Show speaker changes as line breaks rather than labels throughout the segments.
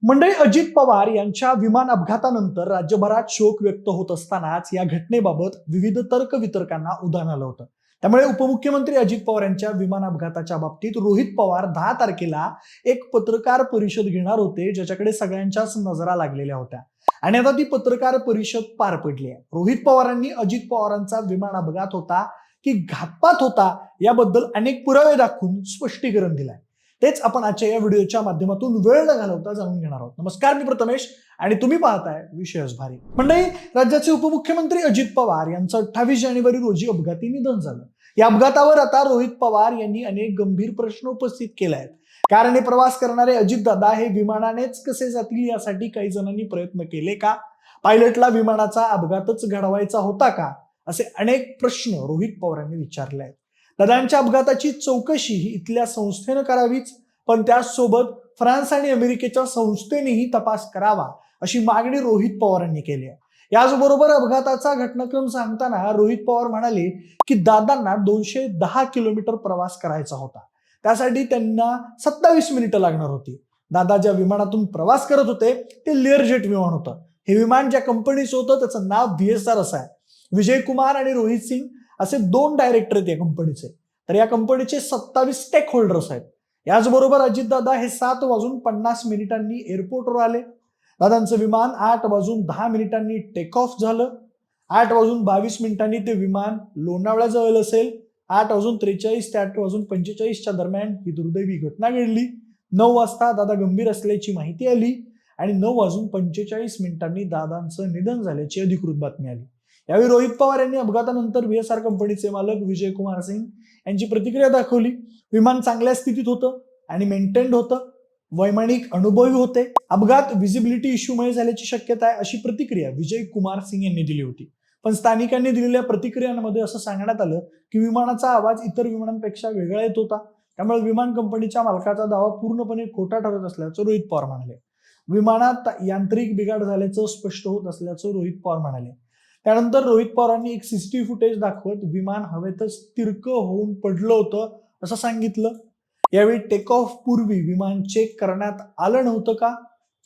मंडळी, अजित पवार यांच्या विमान अपघातानंतर राज्यभरात शोक व्यक्त होत असतानाच या घटनेबाबत विविध तर्कवितर्कांना उधाण आलं होतं. त्यामुळे उपमुख्यमंत्री अजित पवार यांच्या विमान अपघाताच्या बाबतीत रोहित पवार 10 तारखेला एक पत्रकार परिषद घेणार होते, ज्याच्याकडे सगळ्यांच्याच नजरा लागलेल्या होत्या. आणि आता ती पत्रकार परिषद पार पडली आहे. रोहित पवारांनी अजित पवारांचा विमान अपघात होता की घातपात होता याबद्दल अनेक पुरावे दाखवून स्पष्टीकरण दिलंय. तेच आपण आजच्या या व्हिडिओच्या माध्यमातून वेळ न घालवता जाणून घेणार आहोत. नमस्कार, मी प्रथमेश आणि तुम्ही पाहताय विशेष भारी. मंडळी, राज्याचे उपमुख्यमंत्री अजित पवार यांचं 28 जानेवारी रोजी अपघाती निधन झालं. या अपघातावर आता रोहित पवार यांनी अनेक गंभीर प्रश्न उपस्थित केले आहेत. कारण प्रवास करणारे अजितदादा हे विमानानेच कसे जातील यासाठी काही जणांनी प्रयत्न केले का? पायलटला विमानाचा अपघातच घडवायचा होता का? असे अनेक प्रश्न रोहित पवारांनी विचारले आहेत. दादांच्या अपघाताची चौकशी ही इथल्या संस्थेनं करावीच, पण त्याचसोबत फ्रान्स आणि अमेरिकेच्या संस्थेनेही तपास करावा अशी मागणी रोहित पवारांनी केली आहे. याचबरोबर अपघाताचा घटनाक्रम सांगताना रोहित पवार म्हणाले की दादांना 210 किलोमीटर प्रवास करायचा होता. त्यासाठी त्यांना 27 मिनिटं लागणार होती. दादा ज्या विमानातून प्रवास करत होते ते लेअरजेट विमान होतं. हे विमान ज्या कंपनीचं होतं त्याचं नाव VSR असं आहे. विजय कुमार आणि रोहित सिंग असे 2 डायरेक्टर आहेत या कंपनीचे. तर या कंपनीचे 27 स्टेक होल्डर्स आहेत. याचबरोबर अजितदादा हे 7:50 एअरपोर्टवर आले. दादांचं विमान 8:10 टेक ऑफ झालं. 8:22 ते विमान लोणावळ्याजवळ असेल. 8:43 ते 8:45 दरम्यान ही दुर्दैवी घटना घडली. 9 वाजता दादा गंभीर असल्याची माहिती आली आणि 9:45 दादांचं निधन झाल्याची अधिकृत बातमी आली. यावेळी रोहित पवार यांनी अपघातानंतर VSR कंपनीचे मालक विजय कुमार सिंग यांची प्रतिक्रिया दाखवली. विमान चांगल्या स्थितीत होतं आणि मेंटेन्ड होतं. वैमानिक अनुभवी होते. अपघात व्हिजिबिलिटी इश्यूमुळे झाल्याची शक्यता आहे अशी प्रतिक्रिया विजय कुमार सिंग यांनी दिली होती. पण स्थानिकांनी दिलेल्या प्रतिक्रियांमध्ये असं सांगण्यात आलं की विमानाचा आवाज इतर विमानांपेक्षा वेगळा येत होता. त्यामुळे विमान कंपनीच्या मालकाचा दावा पूर्णपणे खोटा ठरत असल्याचं रोहित पवार म्हणाले. विमानात यांत्रिक बिघाड झाल्याचं स्पष्ट होत असल्याचं रोहित पवार म्हणाले. त्यानंतर रोहित पवारांनी एक CCTV फुटेज दाखवत विमान हवेतच तिरकं होऊन पडलं होतं असं सांगितलं. यावेळी टेक ऑफ पूर्वी विमान चेक करण्यात आलं नव्हतं का?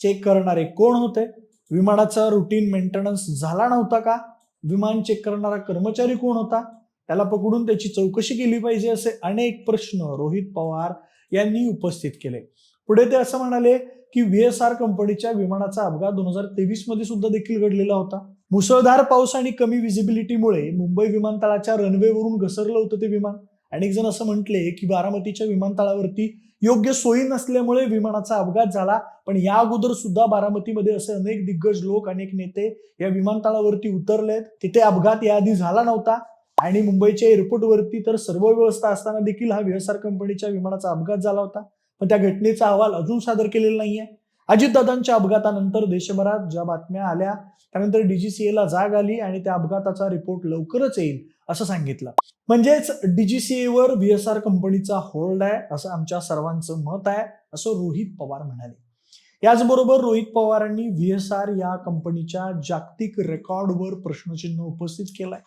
चेक करणारे कोण होते? विमानाचा रुटीन मेंटेनन्स झाला नव्हता का? विमान चेक करणारा कर्मचारी कोण होता? त्याला पकडून त्याची चौकशी केली पाहिजे असे अनेक प्रश्न रोहित पवार यांनी उपस्थित केले. पुढे ते असं म्हणाले की VSR कंपनीच्या विमानाचा अपघात 2023 मध्ये सुद्धा देखील घडलेला होता. मुसळधार पाऊस आणि कमी व्हिजिबिलिटीमुळे मुंबई विमानतळाच्या रनवेवरून घसरलं होतं ते विमान. अनेक जण असं म्हटले की बारामतीच्या विमानतळावरती योग्य सोयी नसल्यामुळे विमानाचा अपघात झाला. पण या अगोदर सुद्धा बारामतीमध्ये असे अनेक दिग्गज लोक, अनेक नेते या विमानतळावरती उतरलेत. तिथे अपघात याआधी झाला नव्हता आणि मुंबईच्या एअरपोर्टवरती तर सर्व व्यवस्था असताना देखील हा VSR कंपनीच्या विमानाचा अपघात झाला होता. पण त्या घटनेचा अहवाल अजून सादर केलेला नाहीये. अजितदादांच्या अपघातानंतर देशभरात ज्या बातम्या आल्या त्यानंतर DGCA ला जाग आली आणि त्या अपघाताचा रिपोर्ट लवकरच येईल असं सांगितलं. म्हणजेच DGCA वर VSR कंपनीचा होल्ड आहे असं आमच्या सर्वांचं मत आहे असं रोहित पवार म्हणाले. याचबरोबर रोहित पवारांनी VSR या कंपनीच्या जागतिक रेकॉर्डवर प्रश्नचिन्ह उपस्थित केलाय.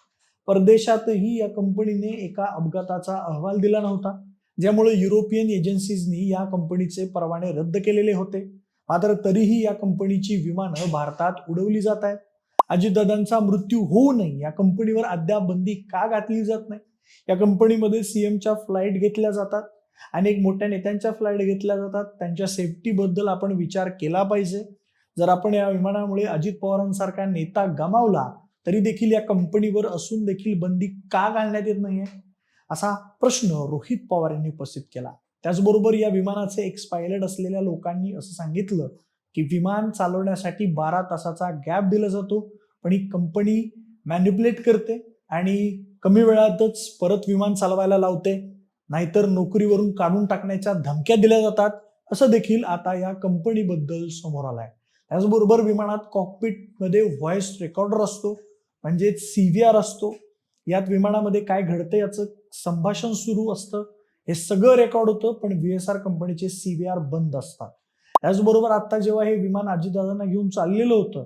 परदेशातही या कंपनीने एका अपघाताचा अहवाल दिला नव्हता, ज्यामुळे युरोपियन एजन्सीजनी या कंपनीचे परवाने रद्द केलेले होते. मात्र तरीही या कंपनीची विमानं भारतात उडवली जात आहेत. अजितदादांचा मृत्यू होऊ नये या कंपनीवर अद्याप बंदी का घातली जात नाही? या कंपनीमध्ये CMच्या फ्लाईट घेतल्या जातात, अनेक मोठ्या नेत्यांच्या फ्लाईट घेतल्या जातात. त्यांच्या सेफ्टीबद्दल आपण विचार केला पाहिजे. जर आपण या विमानामुळे अजित पवारांसारखा नेता गमावला तरी देखील या कंपनीवर असून देखील बंदी का घालण्यात येत नाहीये असा प्रश्न रोहित पवार यांनी उपस्थित केला. त्याचबरोबर या विमानाचे एक्स पायलट असलेल्या लोकांनी असं सांगितलं की विमान चालवण्यासाठी 12 तासाचा गॅप दिला जातो, पण ही कंपनी मॅन्युप्युलेट करते आणि कमी वेळातच परत विमान चालवायला लावते, नाहीतर नोकरीवरून काढून टाकण्याच्या धमक्या दिल्या जातात असं देखील आता या कंपनीबद्दल समोर आलंय. त्याचबरोबर विमानात कॉकपिटमध्ये व्हॉइस रेकॉर्डर असतो, म्हणजेच CVR असतो. यात विमानामध्ये काय घडतं याचं संभाषण सुरू असतं. हे सगळं रेकॉर्ड होतं, पण VSR कंपनीचे CVR बंद असतात. त्याचबरोबर आता जेव्हा हे विमान अजितदादांना घेऊन चाललेलं होतं,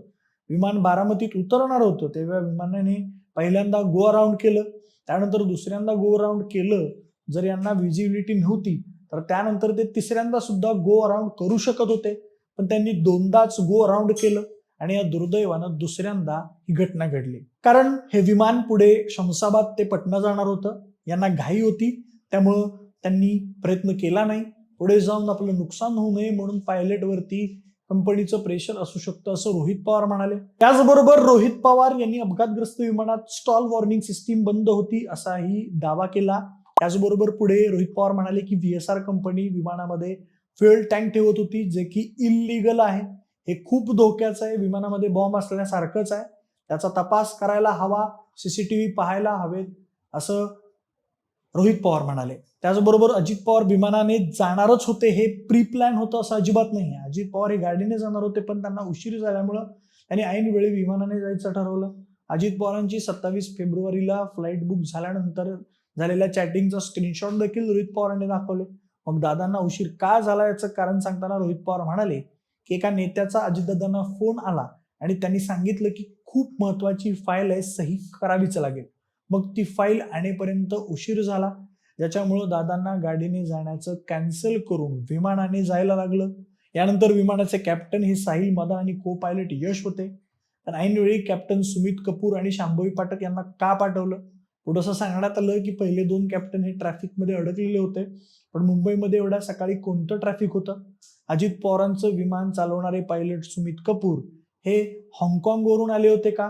विमान बारामतीत उतरणार होतं, तेव्हा विमानाने पहिल्यांदा गो अराउंड केलं, त्यानंतर दुसऱ्यांदा गो अराउंड केलं. जर यांना व्हिजिबिलिटी नव्हती तर त्यानंतर ते तिसऱ्यांदा सुद्धा गो अराउंड करू शकत होते. पण त्यांनी दोनदाच गो अराउंड केलं आणि या दुर्दैवानं दुसऱ्यांदा ही घटना घडली. कारण हे विमान पुढे शमशाबाद ते पटना जाणार होतं. यांना घाई होती, त्यामुळं त्यांनी प्रयत्न केला नाही. पुढे जाऊन आपलं नुकसान होऊ नये म्हणून पायलटवरती कंपनीचं प्रेशर असू शकतं असं रोहित पवार म्हणाले. त्याचबरोबर रोहित पवार यांनी अपघातग्रस्त विमानात स्टॉल वॉर्निंग सिस्टीम बंद होती असाही दावा केला. त्याचबरोबर पुढे रोहित पवार म्हणाले की VSR कंपनी विमानामध्ये फ्युएल टँक ठेवत होती, जे की इल्लीगल आहे. हे खूप धोक्याचं आहे. विमानामध्ये बॉम्ब असल्यासारखंच आहे. त्याचा तपास करायला हवा, CCTV पाहायला हवेत असं रोहित पवार म्हणाले. त्याचबरोबर अजित पवार विमानाने जाणारच होते, हे प्री प्लॅन होतं असं अजिबात नाही. अजित पवार हे गाडीने जाणार होते, पण त्यांना उशीर झाल्यामुळं त्यांनी ऐन वेळी विमानाने जायचं ठरवलं. अजित पवारांची 27 फेब्रुवारीला फ्लाईट बुक झाल्यानंतर झालेल्या चॅटिंगचा स्क्रीनशॉट देखील रोहित पवारांनी दाखवले. मग दादांना उशीर का झाला याचं कारण सांगताना रोहित पवार म्हणाले की एका नेत्याचा अजितदादांना फोन आला आणि त्यांनी सांगितलं की खूप महत्वाची फाईल आहे, सही करावीच लागेल. मग ती फाईल आणेपर्यंत उशीर झाला, ज्याच्यामुळं दादांना गाडीने जाण्याचं कॅन्सल करून विमानाने जायला लागलं. यानंतर विमानाचे कॅप्टन हे साहिल मदान आणि को पायलट यश होते. पण ऐनवेळी कॅप्टन सुमित कपूर आणि शांभवी पाठक यांना का पाठवलं? पुढं असं सांगण्यात आलं की पहिले 2 कॅप्टन हे ट्रॅफिकमध्ये अडकलेले होते, पण मुंबईमध्ये एवढ्या सकाळी कोणतं ट्रॅफिक होतं? अजित पवारांचं विमान चालवणारे पायलट सुमित कपूर हे हाँगकाँगवरून आले होते का?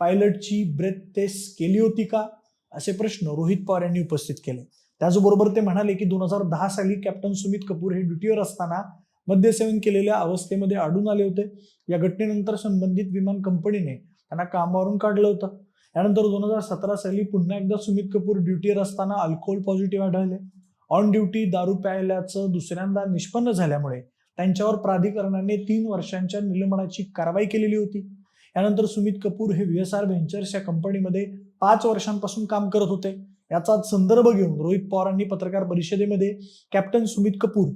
पायलटची ब्रेथ टेस्ट केली होती का? असे प्रश्न रोहित पवार यांनी उपस्थित केले. त्याचबरोबर ते म्हणाले की 2010 साली कॅप्टन सुमित कपूर हे ड्युटीवर असताना मद्यसेवन केलेल्या अवस्थेमध्ये आढळून आले होते. या घटनेनंतर संबंधित विमान कंपनीने त्यांना कामावरून काढलं होतं. यानंतर 2017 साली पुन्हा एकदा सुमित कपूर ड्युटीवर असताना अल्कोहोल पॉझिटिव्ह आढळले. ऑन ड्युटी दारू प्यायल्याचं दुसऱ्यांदा निष्पन्न झाल्यामुळे त्यांच्यावर प्राधिकरणाने 3 वर्षांच्या निलंबनाची कारवाई केलेली होती. यानंतर सुमित कपूर हे VSR व्हेंचर्स या कंपनीमध्ये 5 वर्षांपासून काम करत होते. याचा संदर्भ घेऊन रोहित पवारांनी पत्रकार परिषदेमध्ये कॅप्टन सुमित कपूर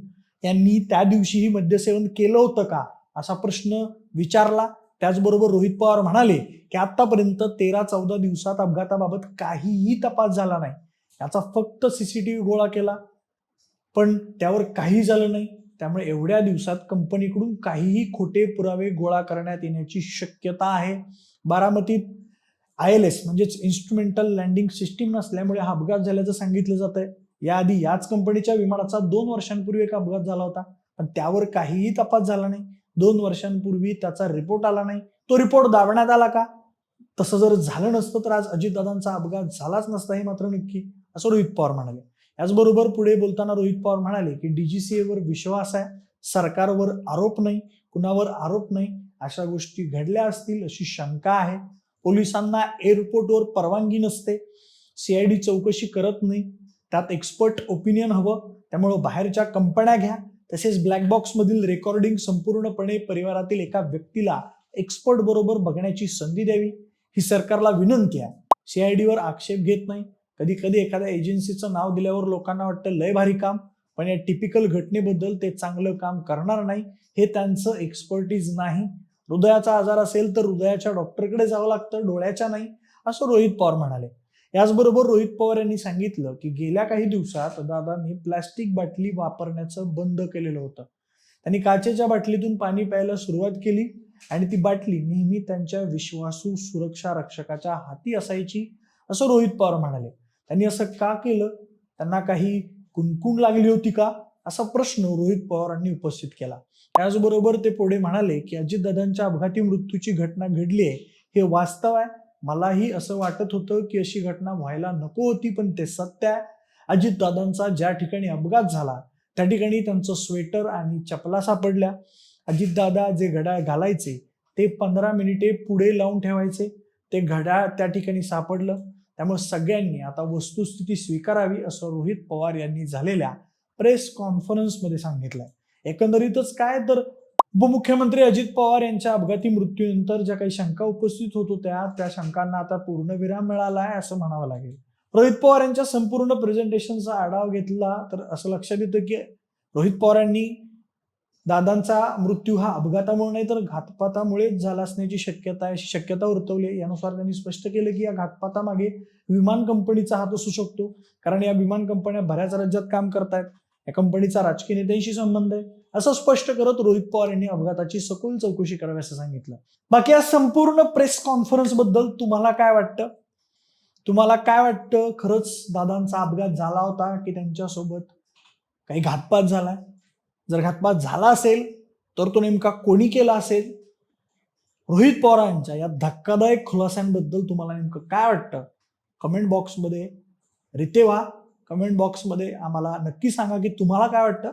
यांनी त्या दिवशीही मद्यसेवन केलं होतं का असा प्रश्न विचारला. त्याचबरोबर रोहित पवार म्हणाले की आतापर्यंत 13-14 दिवसात अपघाताबाबत काहीही तपास झाला नाही. याचा फक्त CCTV गोळा केला, पण त्यावर काही झालं नाही. त्यामुळे एवढ्या दिवसात कंपनीकडून काहीही खोटे पुरावे गोळा करण्यात येण्याची शक्यता आहे. बारामतीत ILS म्हणजेच इन्स्ट्रुमेंटल लँडिंग सिस्टीम नसल्यामुळे हा अपघात झाल्याचं सांगितलं जात आहे. याआधी याच कंपनीच्या विमानाचा 2 वर्षांपूर्वी एक अपघात झाला होता, पण त्यावर काहीही तपास झाला नाही. 2 वर्षांपूर्वी त्याचा रिपोर्ट आला नाही. तो रिपोर्ट दाबण्यात आला का? तसं जर झालं नसतं तर आज अजितदादांचा अपघात झालाच नसता, हे मात्र नक्की, असं रोहित पवार म्हणाले. याचबरोबर पुढे बोलताना रोहित पवार म्हणाले की DGCA विश्वास आहे, सरकारवर आरोप नाही, कुणावर आरोप नाही. अशा गोष्टी घडल्या असतील अशी शंका आहे. पोलिसांना एअरपोर्टवर परवानगी नसते, CID चौकशी करत नाही, त्यात एक्सपर्ट ओपिनियन हवं. त्यामुळं बाहेरच्या कंपन्या घ्या. तसेच ब्लॅक बॉक्स मधील रेकॉर्डिंग संपूर्णपणे परिवारातील एका व्यक्तीला एक्सपर्ट बरोबर बघण्याची संधी द्यावी, ही सरकारला विनंती आहे. CIDवर आक्षेप घेत नाही. कधी कधी एखाद्या एजन्सीचं नाव दिल्यावर लोकांना वाटतं लय भारी काम, पण या टिपिकल घटनेबद्दल ते चांगलं काम करणार नाही. हे त्यांचं एक्सपर्टीज नाही. हृदयाचा आजार असेल तर हृदयाच्या डॉक्टरकडे जावं लागतं, डोळ्याच्या नाही, असं रोहित पवार म्हणाले. याचबरोबर रोहित पवार यांनी सांगितलं की गेल्या काही दिवसात दादांनी प्लॅस्टिक बाटली वापरण्याचं बंद केलेलं होतं. त्यांनी काचेच्या बाटलीतून पाणी प्यायला सुरुवात केली आणि ती बाटली नेहमी त्यांच्या विश्वासू सुरक्षा रक्षकाच्या हाती असायची, असं रोहित पवार म्हणाले. त्यांनी असं का केलं? त्यांना काही कुणकुण लागली होती का? असा प्रश्न रोहित पवारांनी उपस्थित केला. त्याचबरोबर ते पुढे म्हणाले की अजितदादांच्या अपघाती मृत्यूची घटना घडली आहे हे वास्तव आहे. मलाही असं वाटत होतं की अशी घटना व्हायला नको होती, पण ते सत्य आहे. अजितदादांचा ज्या ठिकाणी अपघात झाला त्या ठिकाणी त्यांचं स्वेटर आणि चपला सापडल्या. अजितदादा जे घड्याळ घालायचे ते 15 मिनिटे पुढे लावून ठेवायचे, ते घड्याळ त्या ठिकाणी सापडलं. त्यामुळे सगळ्यांनी आता वस्तुस्थिती स्वीकारावी, असं रोहित पवार यांनी झालेल्या प्रेस कॉन्फरन्समध्ये सांगितलंय. एकंदरीतच काय तर उपमुख्यमंत्री अजित पवार यांच्या अपघाती मृत्यूनंतर ज्या काही शंका उपस्थित होत होत्या त्या शंकांना आता पूर्णविराम मिळाला आहे असं म्हणावं लागेल. रोहित पवार यांच्या संपूर्ण प्रेझेंटेशनचा आढावा घेतला तर असं लक्षात येतं की रोहित पवार यांनी दादांचा मृत्यू हा अपघातामुळे नाही तर घातपातामुळेच झाला असण्याची शक्यता आहे, अशी शक्यता वर्तवली. यानुसार त्यांनी स्पष्ट केलं की या घातपातामागे विमान कंपनीचा हात असू शकतो, कारण या विमान कंपन्या बऱ्याच राज्यात काम करतायत. या कंपनीचा राजकीय नेत्यांशी संबंध आहे, असं स्पष्ट करत रोहित पवार यांनी अपघाताची सखोल चौकशी करावी असं सांगितलं. बाकी या संपूर्ण प्रेस कॉन्फरन्स बद्दल तुम्हाला काय वाटतं? खरंच दादांचा अपघात झाला होता की त्यांच्यासोबत काही घातपात झालाय? जर घातपात झाला असेल तर तो नेमका कोणी केला असेल? रोहित पवारांच्या या धक्कादायक खुलास्यांबद्दल तुम्हाला नेमकं काय वाटतं? कमेंट बॉक्समध्ये रितेवा कमेंट बॉक्समध्ये आम्हाला नक्की सांगा की तुम्हाला काय वाटतं.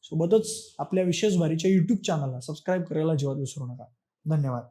सोबतच आपल्या विशेष भारीच्या YouTube चॅनलला सबस्क्राईब करायला अजिबात विसरू नका. धन्यवाद.